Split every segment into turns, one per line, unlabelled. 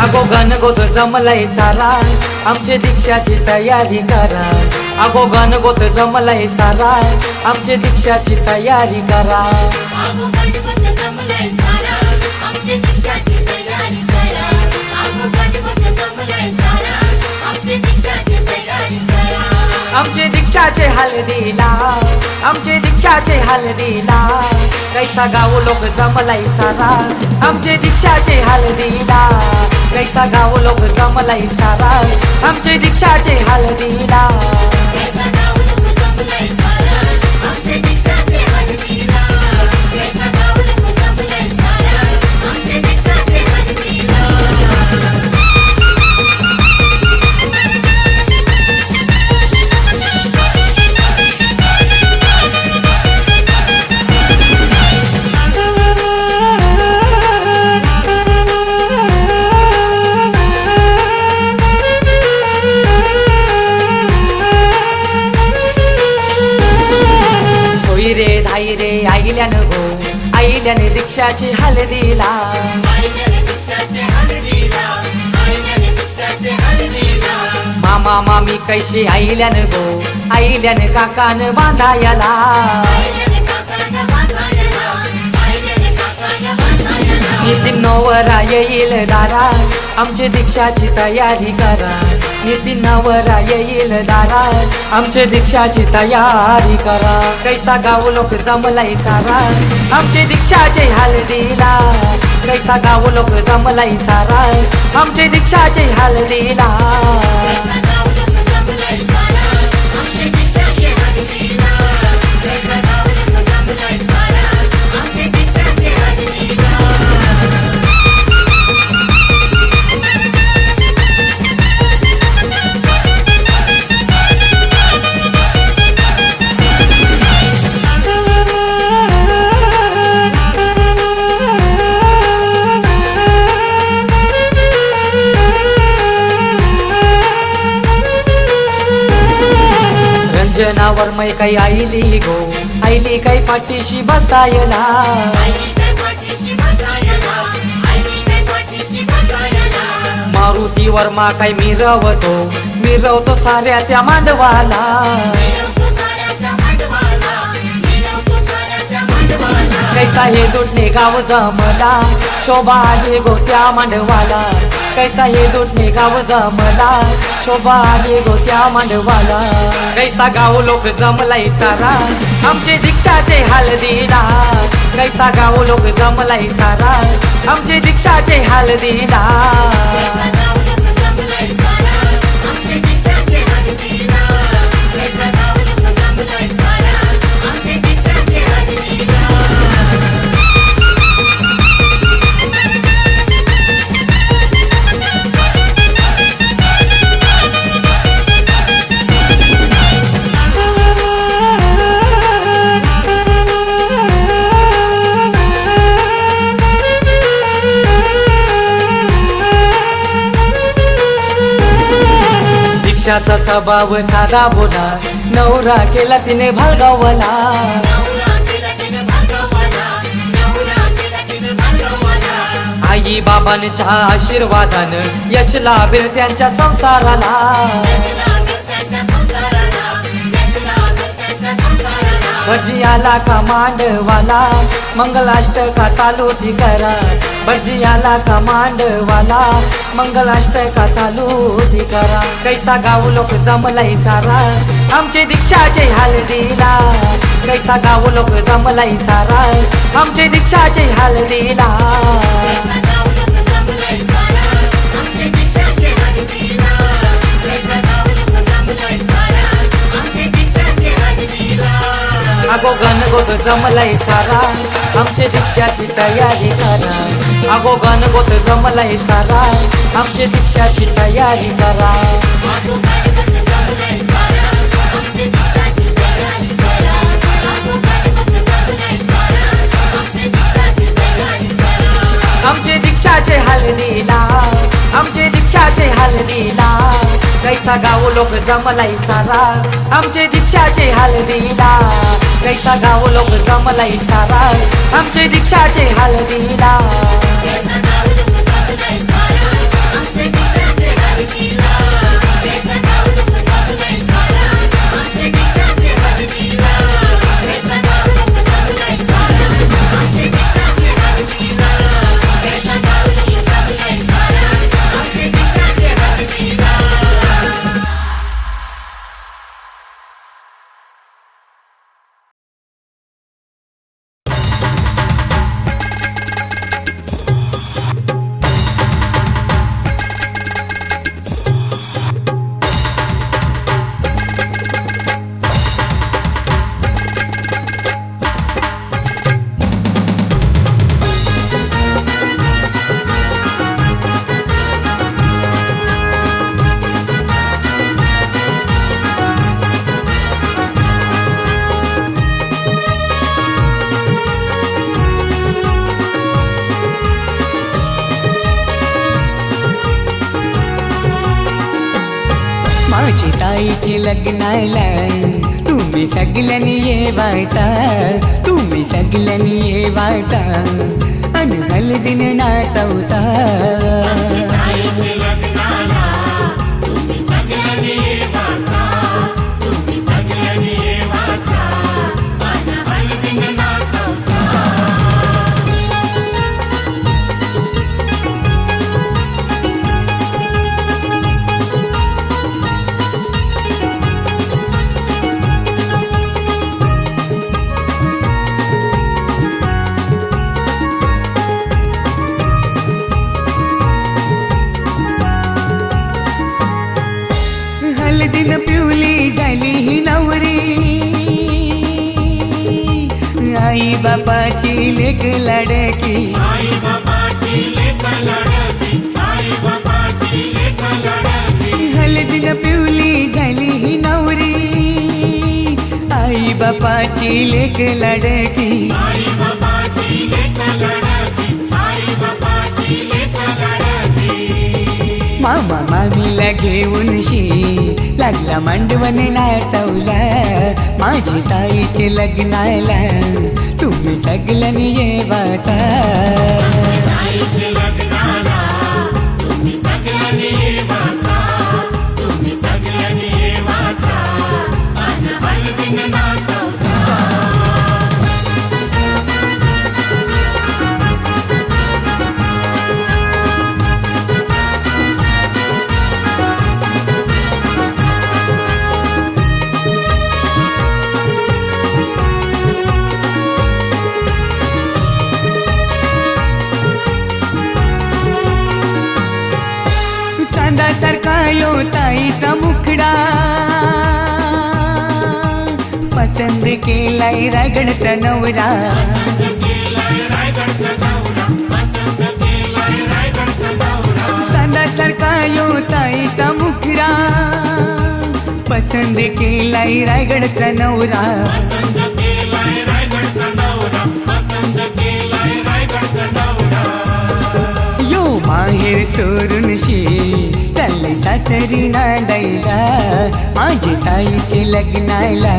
अगो गणगोत जमलाय सारा, आमचे दीक्षाची तयारी करा. अगो गणगोत जमलाय सारा, आमचे दीक्षाची तयारी करा.
अगो गणगोत जमलाय सारा, आमचे दीक्षाची तयारी करा. अगो गणगोत जमलाय सारा, आमचे दीक्षाची तयारी करा.
आमचे दीक्षाचे हळदीला, आमचे दीक्षाचे हळदीला, कैसा गाव लोक जमलाय सारा. आमचे दीक्षाचे हळदीला, कैसा गाव लोक जमलाय सारा. आमचे दीक्षाचे हळदीला,
कैसा गाव लोक जमलाय सारा. आमचे दीक्षाचे हळदीला, कैसा गाव लोक जमलाय सारा. आमचे दीक्षाचे हळदीला.
रे धाई रे आईल्यानं गो, आईल्याने दीक्षाची हळदीला.
आईल्याने दीक्षाचे हळदीला, आईल्याने दीक्षाचे हळदीला.
मामा मामी कैशी आईल्यानं गो, आईल्याने काकान बांधायला.
आईल्याने काकाला बांधायला, आईल्याने काकाला बांधायला.
नितीन नवरा येईल दारा, आमची दीक्षाची तयारी करा. नितीन नवरा येईल दारा, आमचे दीक्षाची तयारी करा. कैसा गाव लोक जमलाय सारा, आमचे दीक्षाचे हळदीला. कैसा गाव लोक जमलाय सारा, आमचे दीक्षाचे हळदीला.
कैसा गाव लोक जमलाय सारा, आमचे दीक्षाचे हळदीला. कैसा गाव लोक जमलाय सारा, आमचे दीक्षाचे हळदीला.
रंजनावर मै काही आईली गो, आईली काही पाठीशी बसायला.
आईली काय पाठीशी बसायला, आईली काय पाठीशी बसायला.
मारुतीवर मा काही मिरवतो, मिरवतो साऱ्या त्या मांडवाला.
मिरवतो साऱ्याच्या मांडवाला, मिरवतो साऱ्याच्या मांडवाला.
कैसा हे दुटणे गाव जमला, शोभा आली गो त्या मांडवाला. कैसा हे दुटणे गाव जमला, शोभा आली गो त्या मांडवाला. कैसा गाव लोक जमलाय सारा, आमचे दीक्षाचे हळदीला. कैसा गाव लोक जमलाय सारा, आमचे दीक्षाचे हळदीला.
कैसा गाव लोक जमलाय सारा, आमचे दीक्षाचे हळदीला. कैसा गाव लोक जमलाय सारा, आमचे दीक्षाचे हळदीला.
दीक्षाचा स्वभाव साधा बोला, नवरा केला तिने भालगावला.
नवरा केला तिने भागवला, नवरा केला तिने भागवला.
आई बाबांच्या आशीर्वादानं यश लाभेल त्यांच्या संसाराला.
यश लाभेल त्यांच्या संसाराला, यश लाभेल त्यांच्या संसाराला.
भजी आला का मांडवाला, मंगलाष्टका चालू ती करा. भजी आला का मांडवाला, मंगलाष्टका चालू ती करा. कैसा गाव लोक जमलाय सारा, आमचे दीक्षाचे हळदीला. कैसा गाव लोक जमलाय सारा, आमचे दीक्षाचे हळदीला.
कैसा गाव लोक जमलाय सारा, आमचे दीक्षाचे हळदीला. कैसा गाव लोक जमलाय सारा, आमचे दीक्षाचे हळदीला.
अगो गणगोत जमलाय सारा, आमचे दीक्षाची तयारी करा. अगो गणगोत जमलाय सारा, आमचे दीक्षाची तयारी करा.
अगो गणगोत जमलाय सारा, आमचे दीक्षाची तयारी करा. अगो गणगोत जमलाय सारा, आमचे दीक्षाची तयारी करा.
आमचे दीक्षाचे हळदीला, आमचे दीक्षाचे हळदीला. कैसा गाव लोक जमलाय सारा, आमचे दीक्षाचे हळदीला. कैसा गाव लोक जमलाय सारा, आमचे दीक्षाचे हळदीला.
कैसा गाव लोक जमलाय सारा,
माझी ताईची लग्नाला तुम्ही सगळ्यांनी येवायचा, तुम्ही सगळ्यांनी येवायचा आणि हळदीने नाचवचा.
ताईचे लग्नाला तुम्ही सगळ्यांनी येवाचा, तुम्ही सगळ्यांनी येवाचा आणि हळदीने नाचवचा.
हळदीनं पिवली झाली ही नवरी, आई बापाची लेक लाडकी,
आई बाबाची लेक लाडकी, आई बाबाची लेक लाडकी.
हळदीनं पिवली झाली ही नवरी, आई बापाची लेक लाडकी.
आई बाबाची लेक लाडकी, आई बाबाची लेक लाडकी.
मामा मामीला घेऊन लागला मांडवण नाचवला. माझी ताईचे लग्नाला तुम्ही सगळ्यांनी येवाचा.
ताईचे लग्नाला तुम्ही सगळ्यांनी येवाचा, तुम्ही सगळ्यांनी येवाचा आणि हळदीने नाचवचा.
चांदासारखा यो ताईचा मुखडा, पसंत केलाय रायगडचा नवरा.
पसंत केलाय रायगडचा नवरा, पसंत केलाय रायगडचा नवरा.
चांदासारखा यो ताईचा मुखडा, पसंत केलाय रायगडचा नवरा.
पसंत केलाय रायगडचा नवरा, पसंत केलाय रायगडचा नवरा.
यो माहेर सोडून चालले सासरी नांदायला. माझी ताईचे लग्नाला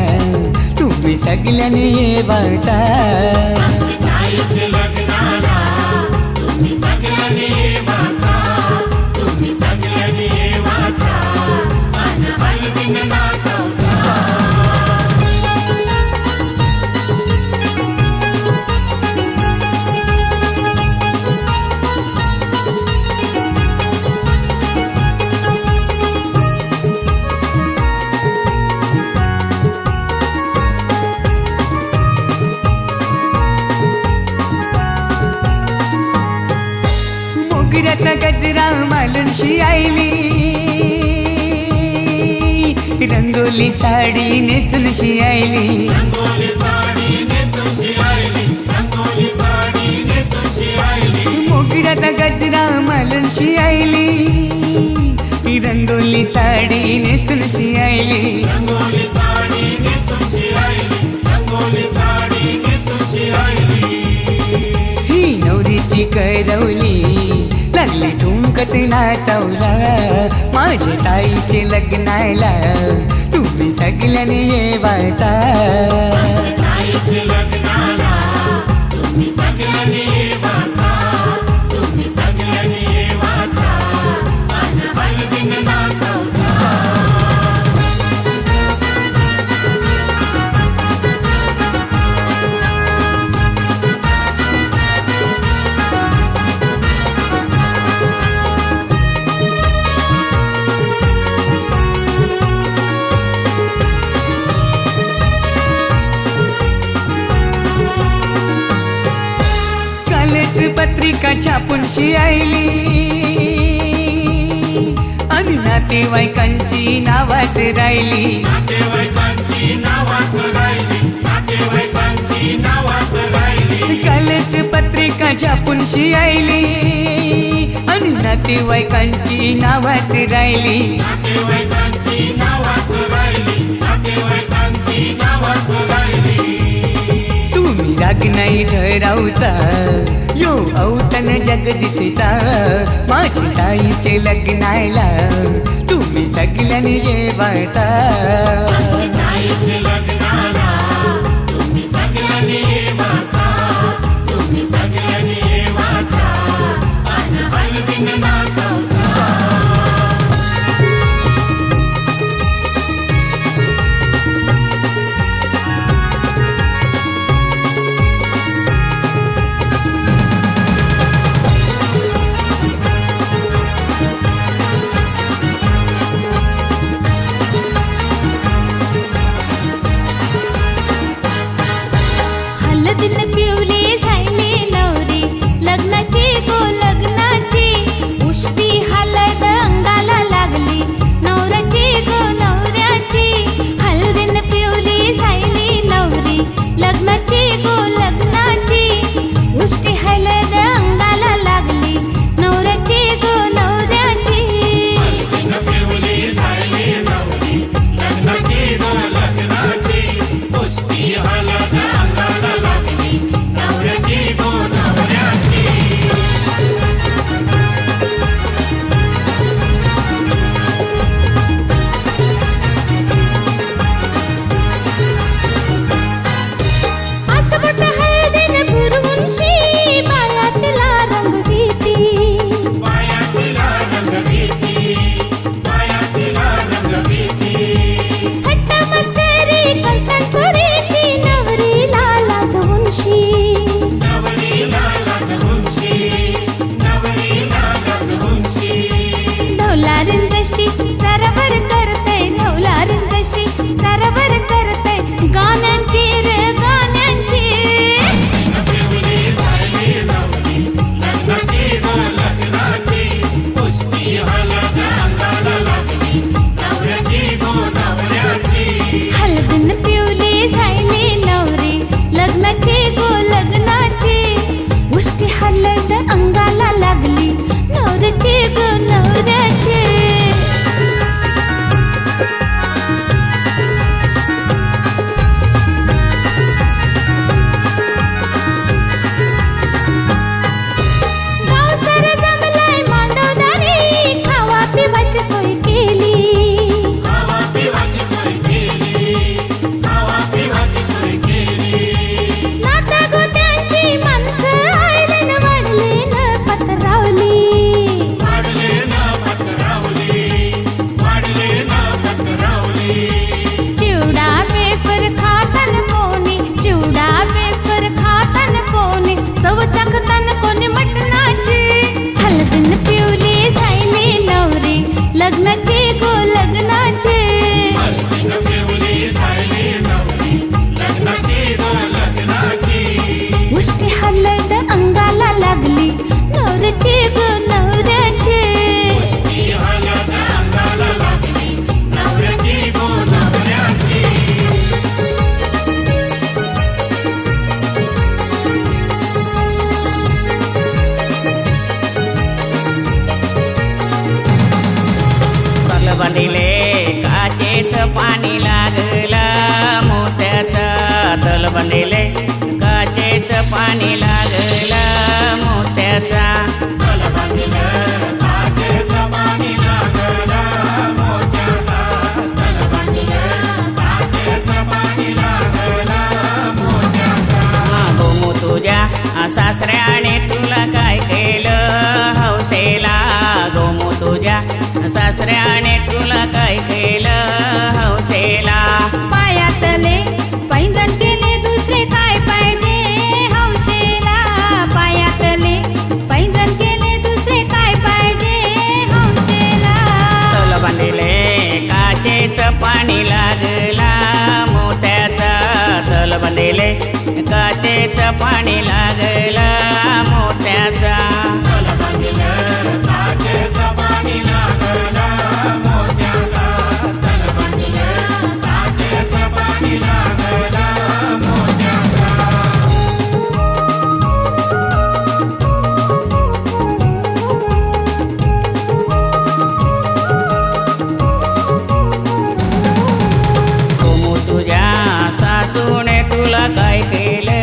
तुम्ही सगळ्यांनी येवाचा.
ताईचे लग्नाला तुम्ही सगळ्यांनी येवाचा, तुम्ही सगळ्यांनी येवाचा आणि हळदीने नाचवचा.
मोगऱ्याचा गजरा मालून आईली, रंगोली साडी नेसून आईली.
रंगोली साडी नेसून आईली, रंगोली साडी नेसून आईली.
मोगऱ्याचा गजरा मालून आईली, रंगोली साडी नेसून आईली.
रंगोली साडी नेसून आईली, रंगोली साडी नेसून आईली.
ही नवरीची करवली लागली ठुमकत नाचवला. माझ्या ताईचे लग्नाला तुम्ही सगळ्यांनी येवायचा.
ताईचे लग्नाला तुम्ही सगळ्यांनी येवाचा, तुम्ही सगळ्यांनी येवाचा आणि हळदीने नाचवचा.
पत्रिका छापून आईली आणि नातेवाईकांची नावाच राहिली.
नातेवाईकांची नावाच राहिली, नातेवाईकांची नावाच राहिली.
कालच पत्रिका छापून आईली आणि नातेवाईकांची नावाच राहिली.
नातेवाईकांची नावाच राहिली, नातेवाईकांची नावाच राहिली.
तुम्ही राग नाही ठरावचा, यो औतण जगदीशचा. माझी ताईचे लग्नाला तुम्ही सगळ्यांनी येवायचा.
ताईचे लग्नाला तुम्ही सगळ्यांनी येवाचा, तुम्ही सगळ्यांनी येवाचा आणि हळदीनं नाचायचा.
हळदीनं पिवली झायली नवरी लग्नाची गो लग्नाची. उष्टी हळद अंगाला लागली नवऱ्याची गो नवऱ्याची. हळदीनं पिवली झायली नवरी लग्नाची गो लग्नाची. उष्टी हळद अंगाला लागली नवऱ्याची गो नवऱ्याची.
हळदीनं पिवली झायली नवरी लग्नाची गो लग्नाची. उष्टी हळद अंगाला लागली नवऱ्याची गो नवऱ्याची.
आचमट हळदीनं फुरवूनशी पायातला रंग भीती.
पायातला रंग भीती, पायातला रंग भीती.
थट्टा मस्करी करतात पोरीची नवरीला लाजवूनशी.
नवरीला लाजवूनशी, नवरीला लाजवूनशी.
ढोलारिंदशी सरवर करते, ढोलारिंदशी सरवर करते गाण्यांची रे गाण्यांची.
हळदीनं पिवली झायली नवरी लग्नाची गो लग्नाची. उष्टी हळद अंगाला लागली नवऱ्याची गो नवऱ्याची.
हळदीनं पिवली झायली नवरी लग्नाची गो लग्नाची. उष्टी हळद अंगाला लागली नवऱ्याची गो नवऱ्याची. गाव सारं जमलंय मांडवदारी खावा पिवाची सोय केली.
खावा पिवाची सोय केली, खावा पिवाची सोय केली.
नाता गोत्यांची माणसं आयलन वाढलेन पतरावली.
वाढले ना पतरावली, वाढले ना पतरावली.
चिवडा वेफर खातन कोणी, चिवडा वेफर खातन कोणी, चव चाखतन कोणी मटणाची. हळदीनं पिवली झायली नवरी लग्नाची गो लग्नाची.
हळदीनं पिवली झायली नवरी लग्नाची गो लग्नाची.
उष्टी हळद अंगाला लागली नवऱ्याची गो नवऱ्याची.
उष्टी हळद अंगाला लागली नवऱ्याची गो नवऱ्याची.
तलबंदीले काचेच पाणी लागलं मोत्याचं. तलबंदीले काचेच पाणी लागलं मोत्याचा.
तलबंदीनं काचेचं पाणी लागलं मोत्याचा. तलबंदीनं काचेचं पाणी लागलं मोत्याचा.
गोमू तुझ्या सासऱ्याने तुला काय केलं हौसेला. गोमू तुझ्या सासऱ्याने तुला काय केलं हौसेला.
पायातले पैंजण केले दुसरे काय पाहिजे हौशेला. पायातले पैंजण केले दुसरे काय पाहिजे हौशेला.
तलबंदीले काचेच पाणी लागला मोत्याचा. तलबंदीले काचेच पाणी लागला मोत्याचा.
तलबंदीनं काचेचं पाणी लागलं मोत्याचा. तलबंदीनं काचेचं पाणी लागलं मोत्याचा.
गोमू तुझ्या सासूने तुला काय केलं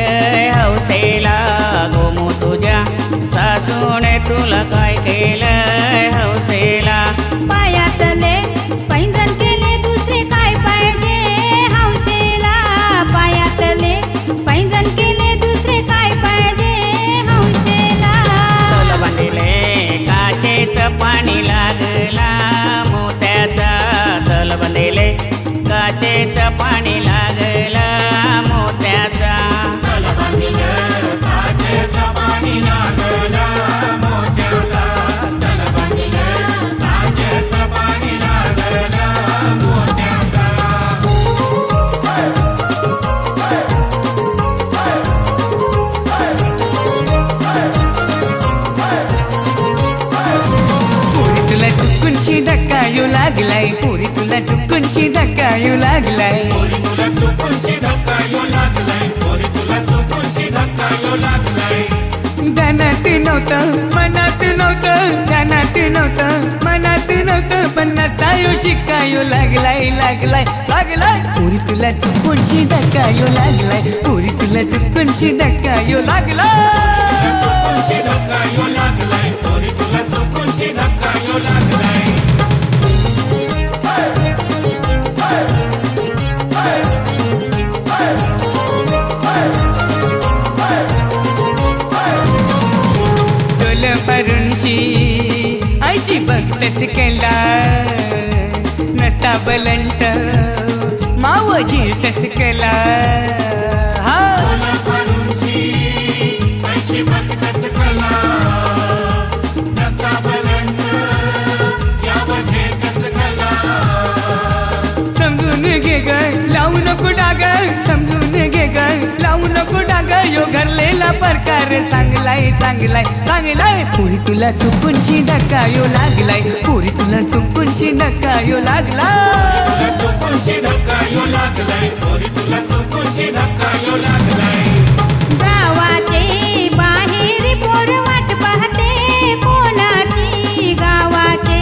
हौसेला. गोमू पाणी लागला मोत्याचा तल बंदिले काचेचं पाणी लागला मोत्याचा
चुकूनशी धक्का येऊ लागलाय पुरी तुला चुकूनशी धक्का येऊ लागलाय ध्यानात नव्हतं मनात नव्हतं ध्यानात नव्हतं मनात नव्हतं पण आता येऊ शिक्का येऊ लागलाय लागलाय लागलाय पुरी तुला चुकूनशी धक्का येऊ लागलाय पुरी तुला चुकूनशी धक्का येऊ लागलाय भरूनशी अशी बघतच केला नसता बलंट माव झिरतच केला हा समजून घे ग लावू नको डाग समजून घे ग लावू नको डाग यो घरलेला प्रकार चांगलाय चांगलाय चांगलाय पुरी तुला चुकूनशी धक्का येऊ लागलाय पुरी तुला चुकूनशी धक्का येऊ लागलाय
गावाचे बाहेर पोर वाट पाहते कोणाची गावाचे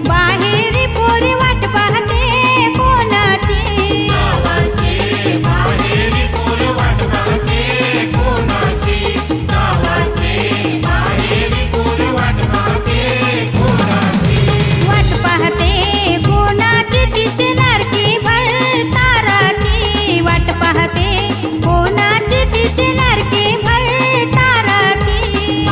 बाहेर पोर वाट पाहते कोणाची वाट पाहते कोणाची तिचे लाडकी भर ताराची वाट पाहते कोणाची तिचे लाडकी भर ताराची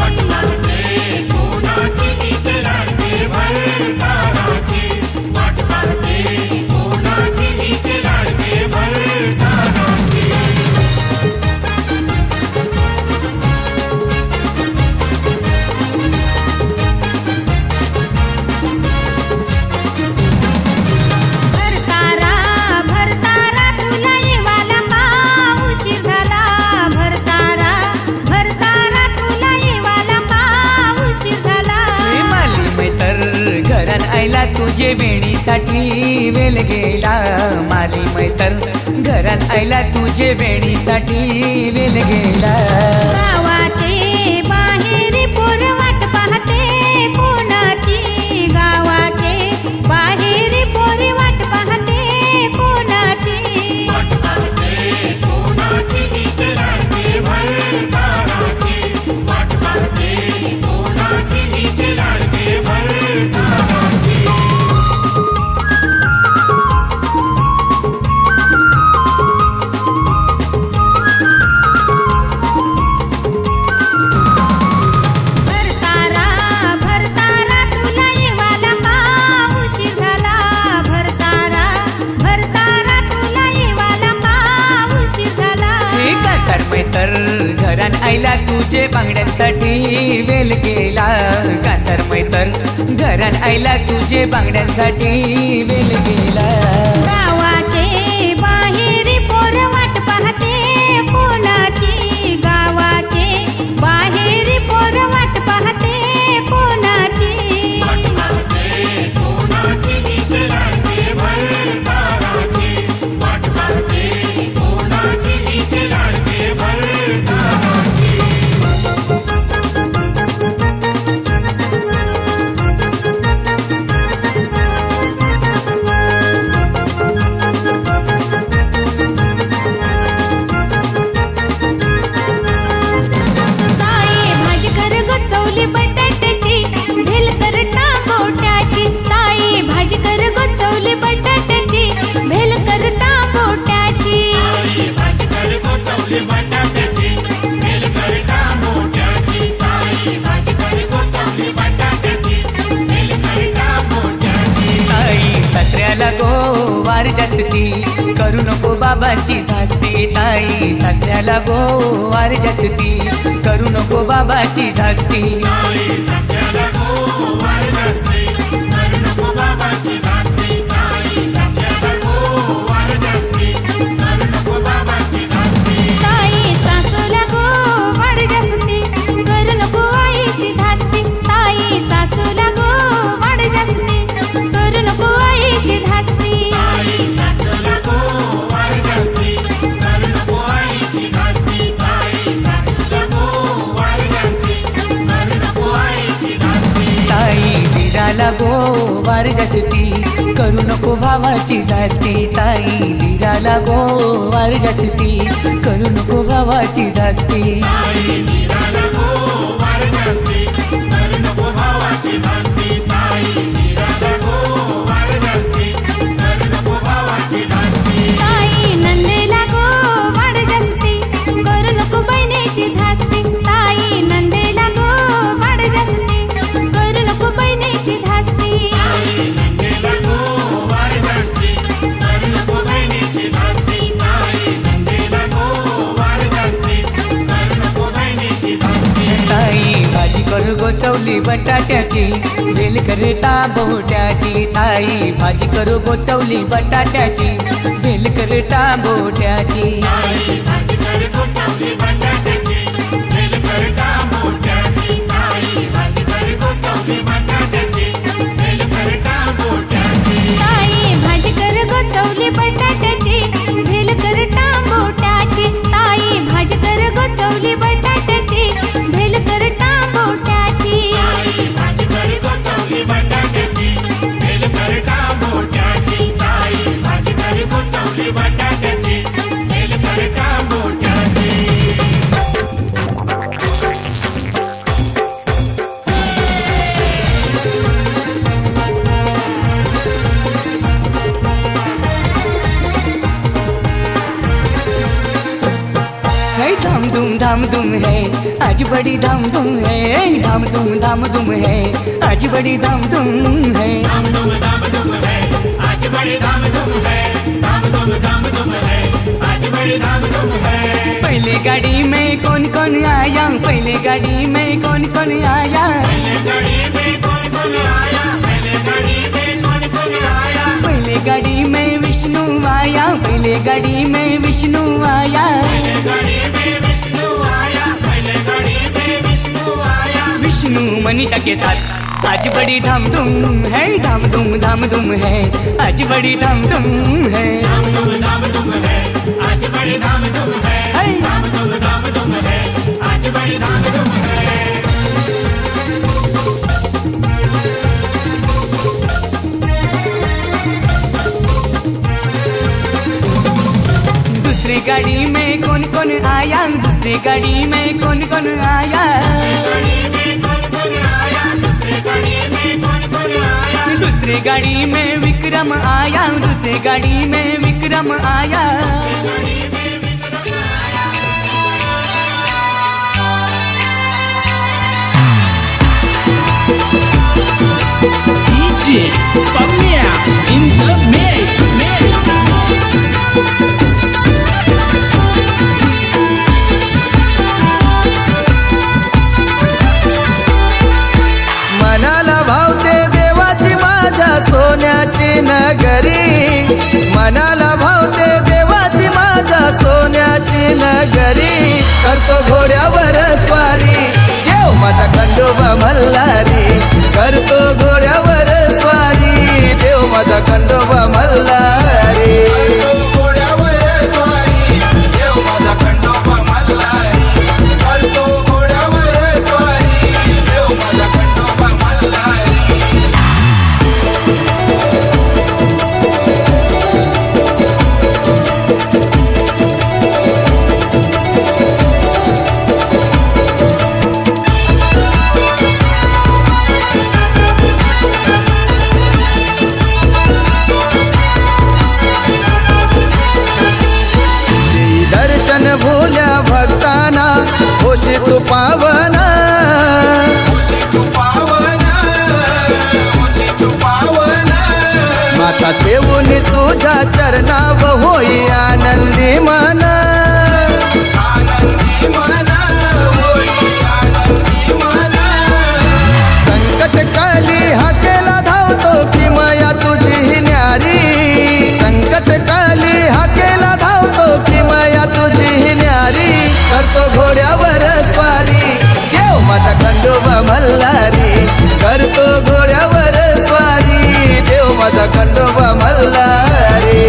भरतारा तुला येवाला का उशीर झाला भरतारा तुला येवाला का उशीर झाला
माली मैतर घरात आयला तुझे वेणीसाठी वेल गेला माली मैतर घरात आयला तुझे वेणीसाठी वेल गेला
गावाचे बाहेर पोर वाट पाहते कोणाची गावाचे बाहेर पोर वाट पाहते कोणाची भरतारा तुला येवाला का उशीर झाला भरतारा तुला येवाला का उशीर झाला
हे कातर मैतर घरात आयला तुझे बांगड्यांसाठी वेल गेला कातर मैतर घरात आयला तुझे बांगड्यांसाठी वेल गेला
गावाचे बाहेर पोर वाट पाहते कोणाची गावाचे बाहेर पोर वाट पाहते कोणाची
बाबाची धास्ती ताई सासऱ्याला गोवार जास्ती करू नको बाबाची धास्ती
ताई सासूला गोवार जास्ती करू नको आईची धास्ती ताई सासूला गोवार जास्ती करू नको आईची धास्ती
ताई दिराला गोवार जास्ती करू नको भावाची धास्ती ताई दिराला गोवार जास्ती करू नको भावाची धास्ती
ताई नंदेला गोवार जास्ती करू नको बहिणीची धास्ती ताई नंदेला गोवार जास्ती करू नको बहिणीची धास्ती
ताई भाजी करू गोचवली बटाट्याची बेल करे टाबोट्याची ताई भाजी करू गोचवली बटाट्याची बेल करे टाबोट्याची
ताई भाजी कर गोचवली बटाट्याची भेल कर टांबोट्याची ताई भाजी कर गोचवली बटाट्याची भेल कर टांबोट्याची
है धाम धूम है आज बड़ी धाम धूम है धाम धूम है आज बड़ी धाम धूम है पहले गाड़ी में कौन कौन आया पहले गाड़ी में कौन कौन आया पहले गाड़ी में विष्णु आया पहले गाड़ी में विष्णु आया विष्णु मनीषा के साथ आज बड़ी धाम धूम है धाम धूम है आज बड़ी धाम धूम है दूसरी गाड़ी में कौन कौन आया दूसरी गाड़ी में कौन कौन आया दूसरी गाड़ी में विक्रम आया दूसरी गाड़ी में विक्रम आया
DJ Pamela in the mix.
मनाला भावते देवाची माझ्या सोन्याची नगरी मनाला भावते देवाची माझ्या सोन्याची नगरी करतो घोड्यावर स्वारी देव माझा खंडोबा मल्हारी करतो घोड्यावर स्वारी देव माझा खंडोबा मल्हारी आशा ठेवून तुझ्या चरणाव होई आनंदी मन संकट काली हाकेला धावतो किमया तुझी ही न्यारी संकट काली हाकेला धावतो किमया तुझी ही न्यारी करतो घोड्यावर स्वारी देव माझा खंडोबा मल्हारी करतो घोड्यावर स्वारी देव माझा खंडोबा मल्हारी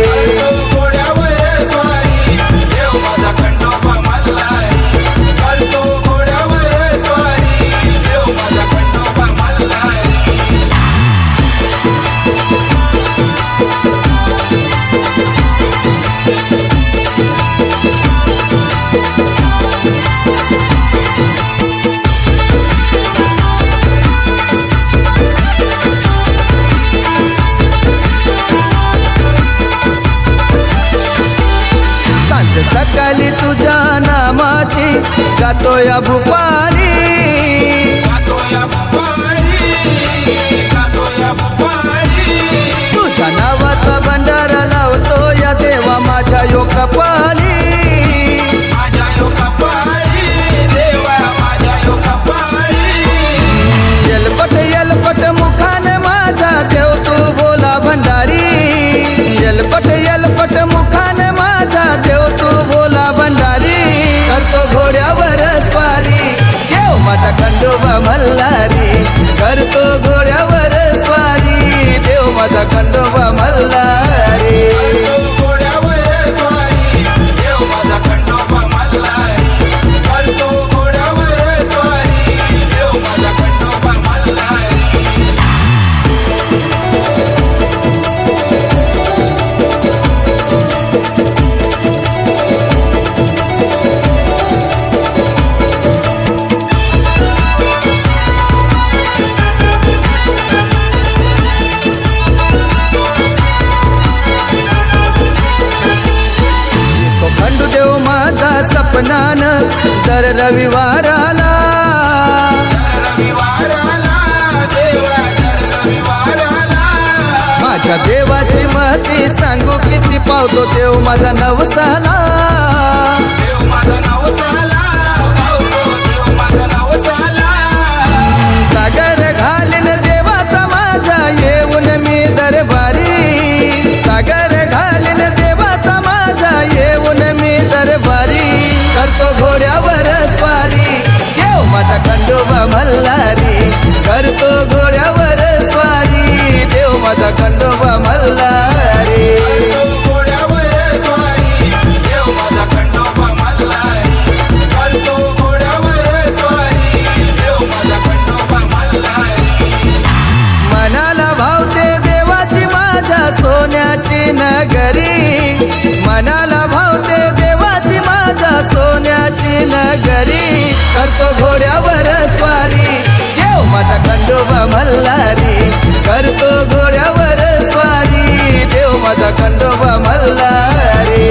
सकाळी तुझ्या नामाची गातो या भूपाली तुझ्या नावाचा भंडारा लावतो या देवा माझ्या यो कपाली येलपट येलपट मुखाने माझा देव तू बोला भंडारी येलपट येलपट मुखाने माझा देव तू बोला भंडारी करतो घोड्यावर स्वारी देव माझा खंडोबा मल्हारी करतो घोड्यावर स्वारी देव माझा खंडोबा मल्हारी सपनान दर रविवाराला माझ्या देवाची महती सांगू किती पावतो देव माझा नवसाला सागर घालीन देवाचा माझा येऊन मी दरबारी सागर घालीन देवाचा माझा येऊन मी दरबारी करतो घोड्यावर स्वारी देव माझा खंडोबा मल्हारी करतो घोड्यावर स्वारी देव माझा खंडोबा मल्हारी मनाला भावते देवाची माझ्या सोन्याची नगरी मनाला भावते देवाची माझ्या सोन्याची नगरी करतो घोड्यावर स्वारी देव माझा खंडोबा मल्हारी करतो घोड्यावर स्वारी देव माझा खंडोबा मल्हारी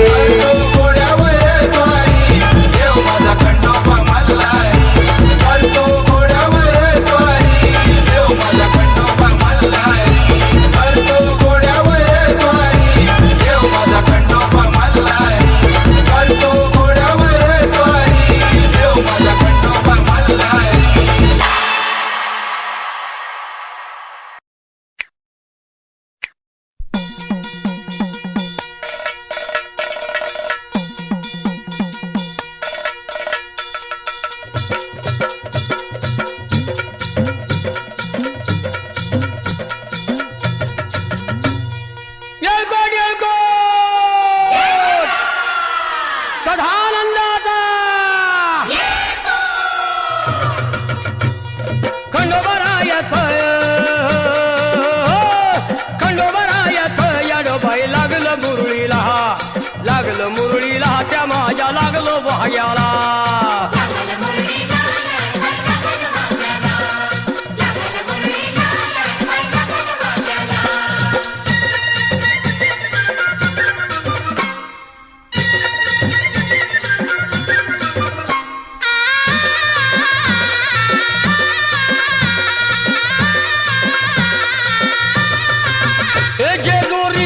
लागलं मुरळीला त्या माझ्या लागलो भाग्याला जे गोरी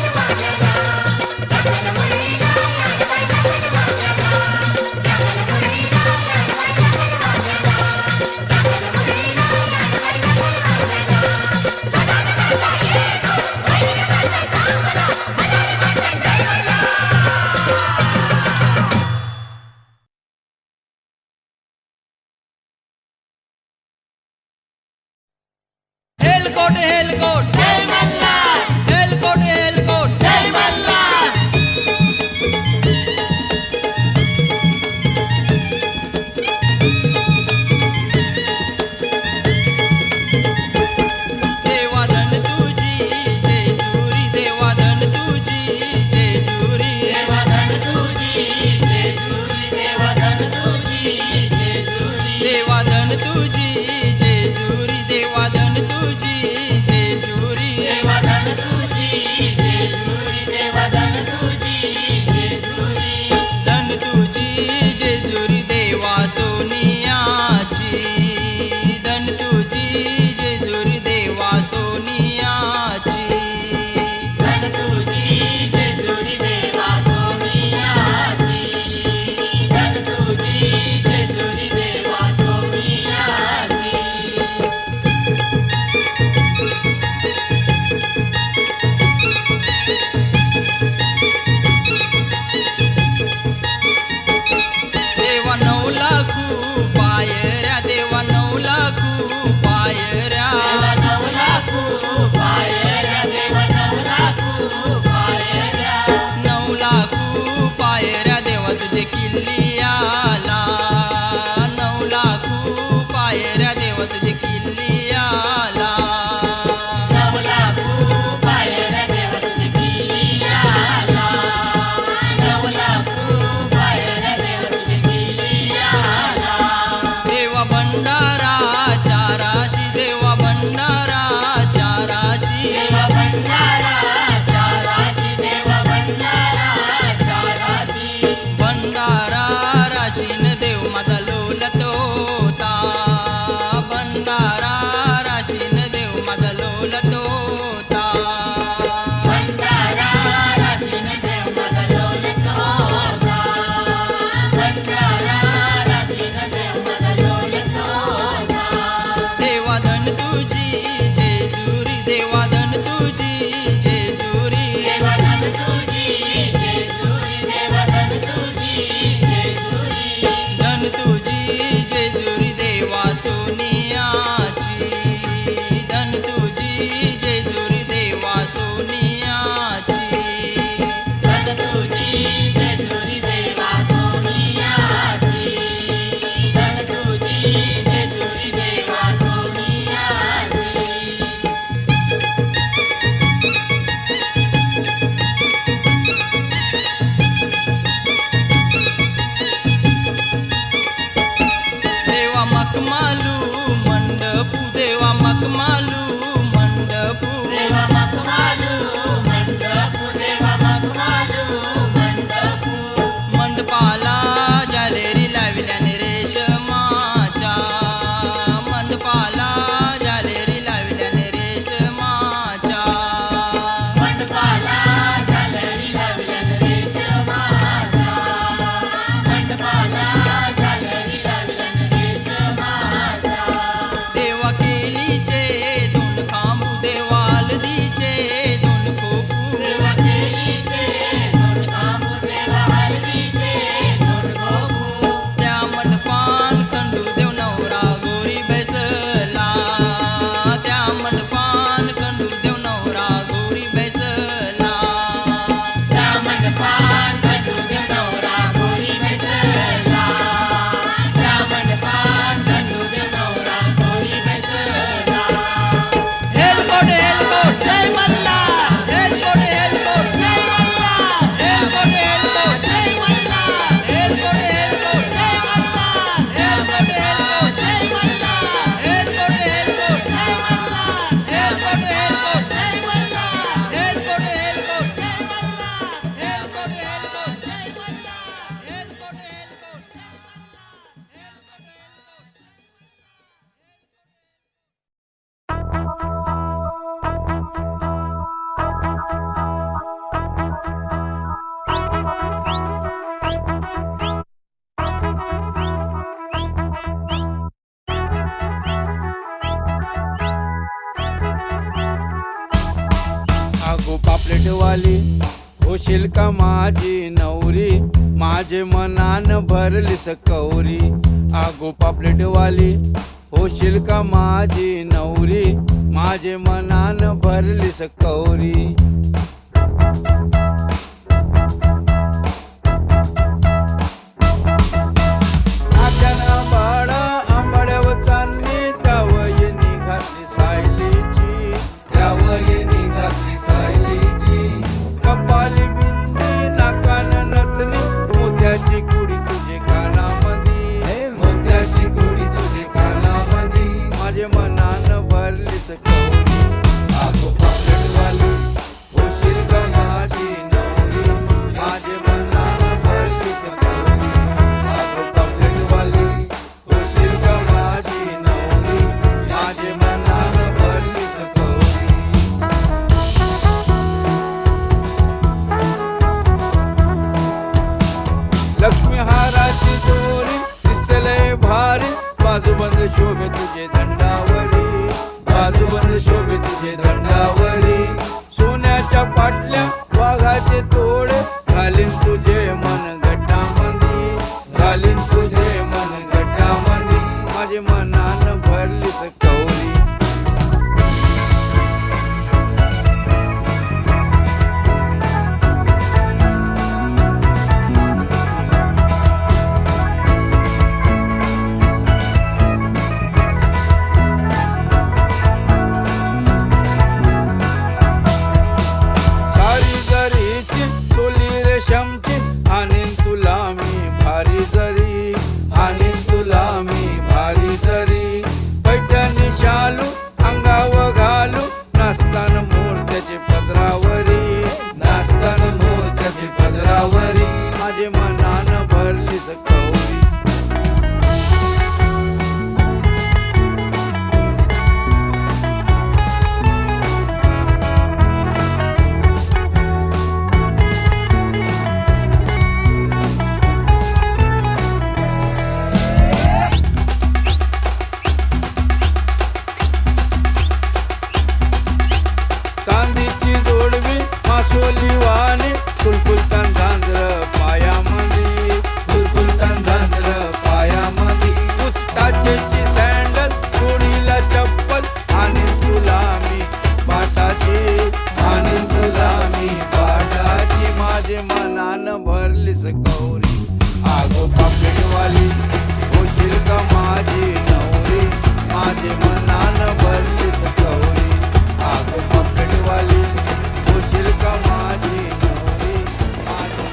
गणवाल्याला गणमणी गाया
हेलकोट हेलकोट
जय मल्हार
हेलकोट हेलकोट
जय मल्हार
देवाधन तुझी जेजुरी देवाधन तुझी जेजुरी
देवाधन तुझी जेजुरी देवाधन तुझी जेजुरी
देवाधन तुझी जेजुरी देवाधन तुझी जेजुरी
देवाधन तुझी जेजुरी देवाधन तुझी जेजुरी
धन तुझी जेजुरी देवा सोनियाची धन तुझी जेजुरी देवा सोनियाची
धन तुझी जेजुरी देवा सोनियाची धन तुझी जेजुरी देवा सोनियाची
देवा 9 लाखू पायऱ्या देवा 9 लाखू पायऱ्या
देवा 9 लाखू पायऱ्या देवा 9 लाखू पायऱ्या
9 लाखू पायऱ्या देवा तुझे किल्लियाला 9 लाखू पायऱ्या देवा तुझे किल्लियाला
9 लाखू पायऱ्या देवा तुझे किल्लियाला 9 लाखू पायऱ्या देवा तुझे किल्लियाला
देवा भंडारा चाराशी देवा भंडारा चाराशी
देवा भंडारा चाराशी देवा भंडारा चाराशी
भंडारा राशीन देव माझा लोलत होता भंडारा राशीन देव माझा लोलत होता
भंडारा राशीन देव माझा लोलत होता भंडारा राशीन देव माझा लोलत होता
देवाधन तुझी जेजुरी देवाधन तुझी जेजुरी
देवाधन तुझी जेजुरी देवाधन तुझी जेजुरी
धन तुझी जेजुरी देवा सोनियाची धन तुझी जेजुरी देवा सोनियाची
धन तुझी जेजुरी देवा सोनियाची धन तुझी जेजुरी देवा सोनियाची
देवा मखमालू मंडपू देवा मखमालू मंडपू
देवा मखमालू मंडपू देवा मखमालू मंडपू
मंडपाला जालेरी लाविल्याने रेशमाच्या मंडपाला जालेरी लाविल्याने रेशमाच्या
मंडपाला झालरी लावल्यान रेशमाचा मंडपाला झालरी लावल्यान रेशमाचा
देवा केलीचे दोन खांबू देवा हलदीचे दोन खोपू
देवा केलीचे दोन कामू देवा हळदीचे दोन गोपू
त्या मंडपान खंडू देव नवरा गोरी बैसला त्या मंडपान खंडू देव नवरा गोरी बैसला
त्या मंडपात खंडू देव नवरा गोरी बैसला त्या मंडपात खंडू देव नवरा गोरी बैसला
हेलकोट हेलकोट
जय मल्हार
हेलकोट हेलकोट
जय मल्हार
हेलकोट हेलकोट
जय मल्हार
हेलकोट हेलकोट
जय मल्हार
हेलकोट हेलकोट
जय मल्हार
हेलकोट हेलकोट
जय मल्हार
हेलकोट हेलकोट
जय मल्हार
हेलकोट हेलकोट
जय मल्हार
हेलकोट हेलकोट
जय मल्हार
हेलकोट हेलकोट
आगो पापलेटवाली होशील का माझी नवरी माझे मनान भरलीस कौरी आगो पापलेटवाली होशील का माझी नवरी माझे मनान भरलीस कौरी आत्याना बाळा आंबाड्यावर चांदणी त्यावयनी घातली सायलीची त्यावयनी घातली सायलीची कपाली बिंदी नाकान नथनी मोत्याची कुडी तुझे कानामधी मोत्याची कुडी तुझे कानामधी माझे मनान भरलीस कौरी आगो पापलेटवाली होशील का माझी नवरी माझे मनान भरलीस कौरी आगो पापलेटवाली होशील का माझी नवरी माझे मनान भरलीस कौरी लक्ष्मी हाराची दोरी दिसतलय भारी बाजूबंद शोभे तुझे दंडावरी बाजूबंद शोभे तुझे दंडावरी सोन्याच्या पाटल्या वाघाचे तोडे घालीन तुझे मन गटामंदी घालीन तुझे मन गटामंदी माझे मनान भरलीस कौरी सारी जरीची चोली रेशमची आणीन तुला मी भारी जरी आणीन तुला मी भारी जरी पैठणी शालू अंगावर घालू नाचतान मोरत्याचे पदरावरी नाचतान मोरत्याचे पदरावरी माझे मनान भरलीस कौरी चांदीची जोडवी मासोली वाणी कुलकुलतान झांजर पायामंदी कुलकुलतान झांजर पायामंदी पुसटाचेची सँडल जोडीला चप्पल आणि तुला मी पाटाची आणि तुला मी पाटाची माझे मनान भरलीस कौरी आगो पापलेटवाली होशील का माझी नवरी माझे मनान भरलीस कौरी आगो पापलेटवाली होशील का माझी नवरी माझे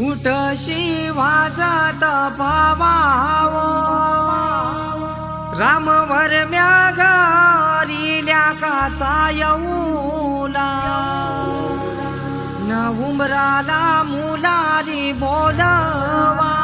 उठशी वाजत भावाव रामवर म्यागरिल्या काचा येऊला न उमराला मुलारी बोलवा